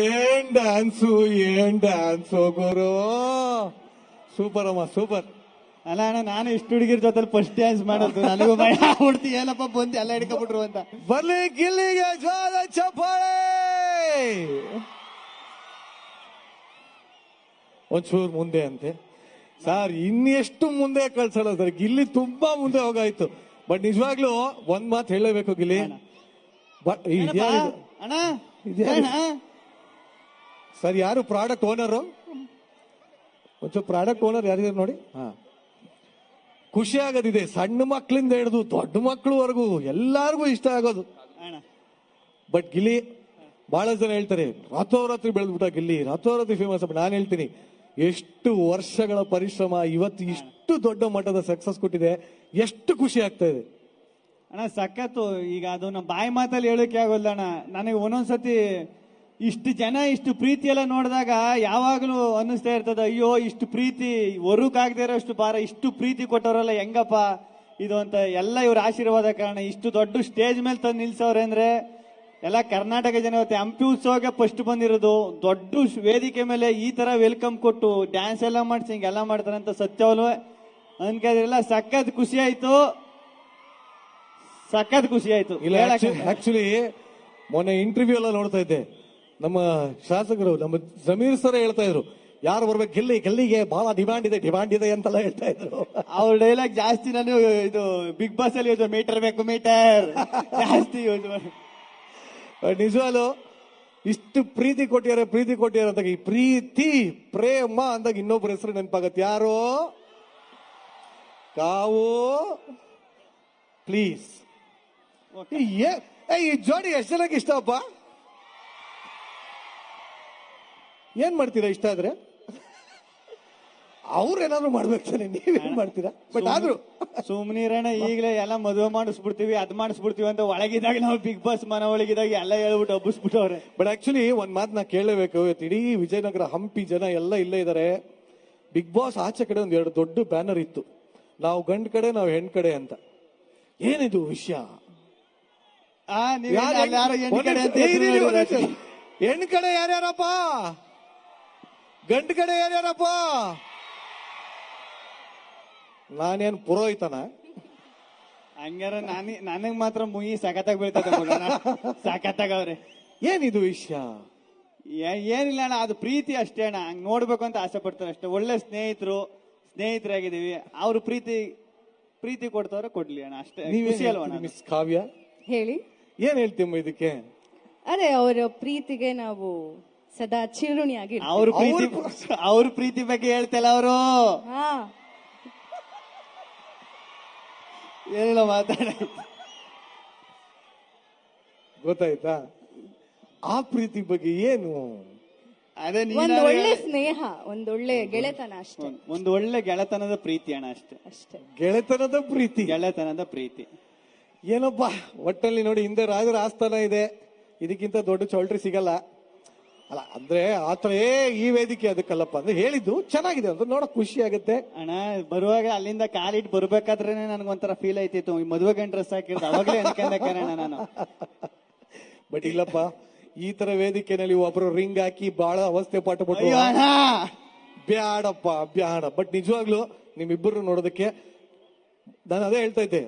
ಏನ್ ಡ್ಯಾನ್ಸು ಗುರು, ಸೂಪರ್ ಅಮ್ಮ ಸೂಪರ್. ಅಲ್ಲ ಅಣ್ಣ, ನಾನು ಇಷ್ಟು ಹುಡುಗಿರ ಜೊತೆ ಫಸ್ಟ್ ಡ್ಯಾನ್ಸ್ ಮಾಡೋದು, ನನಗೂ ಭಯ ಆಗ್ಬಿಡ್ತಿ ಏನಪ್ಪ ಬಂದು ಎಲ್ಲ ಹಿಡ್ಕೊಬಿಟ್ರು ಅಂತ. ಬರ್ಲಿ ಗಿಲ್ಲಿಗೆ ಜೋರ ಚಪ್ಪಾಳೆ. ಒಂಚೂರು ಮುಂದೆ ಅಂತೆ ಸರ್, ಇನ್ನೆಷ್ಟು ಮುಂದೆ ಕಳ್ಸಲ್ಲ ಸರ್, ಗಿಲ್ಲಿ ತುಂಬಾ ಮುಂದೆ ಹೋಗಾಯ್ತು. ಬಟ್ ನಿಜವಾಗ್ಲೂ ಒಂದ್ ಮಾತು ಹೇಳಲೇಬೇಕು ಗಿಲ್ಲಿ. ಅಣ್ಣ ಸರ್, ಯಾರು ಪ್ರಾಡಕ್ಟ್ ಓನರು? ಒಂಚೂರು ಪ್ರಾಡಕ್ಟ್ ಓನರ್ ಯಾರಿದ್ದಾರೆ ನೋಡಿ. ಹಾ, ಖುಷಿ ಆಗೋದಿದೆ. ಸಣ್ಣ ಮಕ್ಕಳಿಂದ ಹಿಡಿದು ದೊಡ್ಡ ಮಕ್ಕಳವರೆಗೂ ಎಲ್ಲಾರ್ಗು ಇಷ್ಟ ಆಗೋದು. ಬಟ್ ಗಿಲ್ಲಿ ಬಹಳ ಜನ ಹೇಳ್ತಾರೆ ರಾತ್ರೋರಾತ್ರಿ ಬೆಳೆದ್ಬಿಟ್ಟ ಗಿಲ್ಲಿ, ರಾತ್ರೋರಾತ್ರಿ ಫೇಮಸ್. ನಾನು ಹೇಳ್ತೀನಿ, ಎಷ್ಟು ವರ್ಷಗಳ ಪರಿಶ್ರಮ ಇವತ್ತು ಇಷ್ಟು ದೊಡ್ಡ ಮಟ್ಟದ ಸಕ್ಸಸ್ ಕೊಟ್ಟಿದೆ. ಎಷ್ಟು ಖುಷಿ ಆಗ್ತಾ ಇದೆ ಅಣ್ಣ, ಸಖತ್ತು. ಈಗ ಅದು ನಮ್ಮ ಬಾಯಿ ಮಾತಲ್ಲಿ ಹೇಳೋಕೆ ಆಗೋಲ್ಲ ಅಣ್ಣ. ನನಗೆ ಒಂದೊಂದ್ಸತಿ ಇಷ್ಟು ಜನ ಇಷ್ಟು ಪ್ರೀತಿ ಎಲ್ಲ ನೋಡಿದಾಗ ಯಾವಾಗಲೂ ಅನ್ನಿಸ್ತಾ ಇರ್ತದ, ಅಯ್ಯೋ ಇಷ್ಟು ಪ್ರೀತಿ ಹೊರಗಾಗದೇ ಇರೋಷ್ಟು ಭಾರ, ಇಷ್ಟು ಪ್ರೀತಿ ಕೊಟ್ಟವರಲ್ಲ ಹೆಂಗಪ್ಪ ಇದು ಅಂತ. ಎಲ್ಲ ಇವ್ರ ಆಶೀರ್ವಾದ ಕಾರಣ ಇಷ್ಟು ದೊಡ್ಡ ಸ್ಟೇಜ್ ಮೇಲೆ ತಂದು ನಿಲ್ಸವ್ರೆ ಅಂದ್ರೆ ಎಲ್ಲ ಕರ್ನಾಟಕ ಜನ. ಇವತ್ತು ಹಂಪಿ ಉತ್ಸವಕ್ಕೆ ಫಸ್ಟ್ ಬಂದಿರೋದು, ದೊಡ್ಡ ವೇದಿಕೆ ಮೇಲೆ ಈ ತರ ವೆಲ್ಕಮ್ ಕೊಟ್ಟು ಡ್ಯಾನ್ಸ್ ಎಲ್ಲ ಮಾಡಿಸಿ ಹಿಂಗೆಲ್ಲ ಮಾಡ್ತಾರೆ ಅಂತ ಸತ್ಯವಲ್ವ ಅನ್ಕೋದ್ರಲ್ಲ. ಸಖತ್ ಖುಷಿ ಆಯ್ತು, ಸಖತ್ ಖುಷಿ ಆಯ್ತು. ಆಕ್ಚುಲಿ ಮೊನ್ನೆ ಇಂಟರ್ವ್ಯೂ ಎಲ್ಲ ನೋಡ್ತಾ ಇದ್ದೆ, ನಮ್ಮ ಶಾಸಕರು ನಮ್ಮ ಜಮೀರ್ ಸರ್ ಹೇಳ್ತಾ ಇದ್ರು, ಯಾರು ಬರ್ಬೇಕು ಗೆಲ್ಲಿ, ಗೆಲ್ಲಿಗೆ ಬಹಳ ಡಿಮಾಂಡ್ ಇದೆ ಅಂತೆಲ್ಲ ಹೇಳ್ತಾ ಇದ್ರು. ಅವ್ರ ಡೈಲಾಗ್ ಜಾಸ್ತಿ ನಾನು ಇದು ಬಿಗ್ ಬಾಸ್ ಅಲ್ಲಿ ಯೂಸ್ ಮೀಟರ್ ಬೇಕು, ಮೀಟರ್ ಜಾಸ್ತಿ ಯೂಸ್ ಮಾಡಿ. ನಿಜವಾಗ್ಲು ಇಷ್ಟು ಪ್ರೀತಿ ಕೊಟ್ಟಿದ್ದಾರೆ ಅಂದಾಗ, ಈ ಪ್ರೀತಿ ಪ್ರೇಮ ಅಂದಾಗ ಇನ್ನೊಬ್ಬರ ಹೆಸರು ನೆನಪಾಗತ್ತೆ. ಯಾರು? ಕಾವು ಪ್ಲೀಸ್. ಈ ಜೋಡಿ ಎಷ್ಟು ಜನಕ್ಕೆ ಇಷ್ಟಪ್ಪ? ಏನ್ ಮಾಡ್ತೀರಾ ಇಷ್ಟ ಆದ್ರೆ? ಅವ್ರೇನಾದ್ರು ಮಾಡ್ಬೇಕಾನೆ, ನೀವೇನ್ ಮಾಡ್ತೀರಾ? ಬಟ್ ಆದ್ರೂ ಸುಮ್ನಿರಣ್ಣ, ಈಗಲೇ ಎಲ್ಲ ಮದುವೆ ಮಾಡಿಸ್ಬಿಡ್ತೀವಿ, ಅದ್ ಮಾಡಿಸ್ಬಿಡ್ತೀವಿ ಅಂತ ಒಳಗಿದಾಗ ನಾವು ಬಿಗ್ ಬಾಸ್ ಮನ ಒಳಗಿದಾಗ ಎಲ್ಲ ಹೇಳ್ಬಿಟ್ಟು ಹಬ್ಬಿಸ್ಬಿಟ್ಟವ್ರೆ. ಬಟ್ ಆಕ್ಚುಲಿ ಒಂದ್ ಮಾತು ನಾ ಕೇಳಲೇಬೇಕು. ಇವತ್ತು ಇಡೀ ವಿಜಯನಗರ ಹಂಪಿ ಜನ ಎಲ್ಲ ಇಲ್ಲೇ ಇದಾರೆ. ಬಿಗ್ ಬಾಸ್ ಆಚೆ ಕಡೆ ಒಂದ್ 2 ದೊಡ್ಡ ಬ್ಯಾನರ್ ಇತ್ತು, ನಾವು ಗಂಡ್ ಕಡೆ ನಾವು ಹೆಣ್ ಕಡೆ ಅಂತ. ಏನಿದು ವಿಷಯ? ಹೆಣ್ ಕಡೆ ಯಾರ್ಯಾರಪ್ಪ, ಗಂಡ್ ಕಡೆ ಯಾರ್ಯಾರಪ್ಪ? ನಾನೇನ್ ಪುರೋಹಿತನ? ಹಂಗಾರ ನನಗ್ ಮಾತ್ರ ಮುಯಿ ಸಖತ್ತಾಗಿ ಬೀಳ್ತದೆ, ಸಖತ್ತಾಗವ್ರೆ. ಏನಿದು ವಿಷಯ? ಏನಿಲ್ಲ ಅಣ್ಣ, ಅದು ಪ್ರೀತಿ ಅಷ್ಟೇ ಅಣ್ಣ. ಹಂಗ್ ನೋಡ್ಬೇಕು ಅಂತ ಆಸೆ ಪಡ್ತಾರೆ ಅಷ್ಟೇ. ಒಳ್ಳೆ ಸ್ನೇಹಿತರಾಗಿದ್ದೀವಿ. ಅವ್ರು ಪ್ರೀತಿ ಕೊಡ್ತವ್ರೆ, ಕೊಡ್ಲಿ ಅಣ್ಣ, ಅಷ್ಟೇ. ಖುಷಿ ಅಲ್ವಾ ಮಿಸ್ ಕಾವ್ಯ? ಹೇಳಿ, ಏನ್ ಹೇಳ್ತೀಮ್ಮ ಇದಕ್ಕೆ? ಅದೇ ಅವರ ಪ್ರೀತಿಗೆ ನಾವು ಸದಾ ಚಿರುಣಿಯಾಗಿ. ಅವ್ರ ಪ್ರೀತಿ ಬಗ್ಗೆ ಹೇಳ್ತಲ್ಲ ಅವರು. ಏನಿಲ್ಲ ಮಾತಾಡ, ಗೊತ್ತಾಯ್ತಾ? ಆ ಪ್ರೀತಿ ಬಗ್ಗೆ ಏನು? ಅದೇ ಒಂದು ಒಳ್ಳೆ ಸ್ನೇಹ, ಒಂದೊಳ್ಳೆ ಗೆಳೆತನ ಅಷ್ಟೇ. ಒಂದು ಒಳ್ಳೆ ಗೆಳೆತನದ ಪ್ರೀತಿ ಅಣ್ಣ, ಅಷ್ಟೇ. ಗೆಳೆತನದ ಪ್ರೀತಿ ಏನಪ್ಪಾ ಒಟ್ಟಲ್ಲಿ ನೋಡಿ, ಹಿಂದೆ ರಾಜರ ಆಸ್ಥಾನ ಇದೆ, ಇದಕ್ಕಿಂತ ದೊಡ್ಡ ಚೌಲ್ಟ್ರಿ ಸಿಗಲ್ಲ ಅಲ್ಲ. ಅಂದ್ರೆ ಆತರ ಈ ವೇದಿಕೆ ಅದಕ್ಕಲ್ಲಪ್ಪ ಅಂದ್ರೆ ಹೇಳಿದ್ದು ಚೆನ್ನಾಗಿದೆ ಅಂತ ನೋಡಕ್ ಖುಷಿ ಆಗುತ್ತೆ ಅಣ್ಣ. ಬರುವಾಗ ಅಲ್ಲಿಂದ ಕಾಲಿಟ್ಟು ಬರ್ಬೇಕಾದ್ರೆ ನನ್ಗೊಂಥರ ಫೀಲ್ ಆಯ್ತಿತ್ತು, ಈ ಮದುವೆ ಗಂಡ ಡ್ರೆಸ್ ಹಾಕಿರ್ದು ಅವಾಗಲೇ ಅನ್ಕೊಂಡ ನಾನು. ಬಟ್ ಇಲ್ಲಪ್ಪ, ಈ ತರ ವೇದಿಕೆನಲ್ಲಿ ಒಬ್ರು ರಿಂಗ್ ಹಾಕಿ ಬಹಳ ಅವಸ್ಥೆ ಪಟ್ಟುಬಿಟ್ಟು ಬ್ಯಾಡಪ್ಪ ಬ್ಯಾಡ. ಬಟ್ ನಿಜವಾಗ್ಲು ನಿಮ್ಮಿಬ್ಬರು ನೋಡೋದಕ್ಕೆ ನಾನು ಅದೇ ಹೇಳ್ತಾ ಇದ್ದೆ.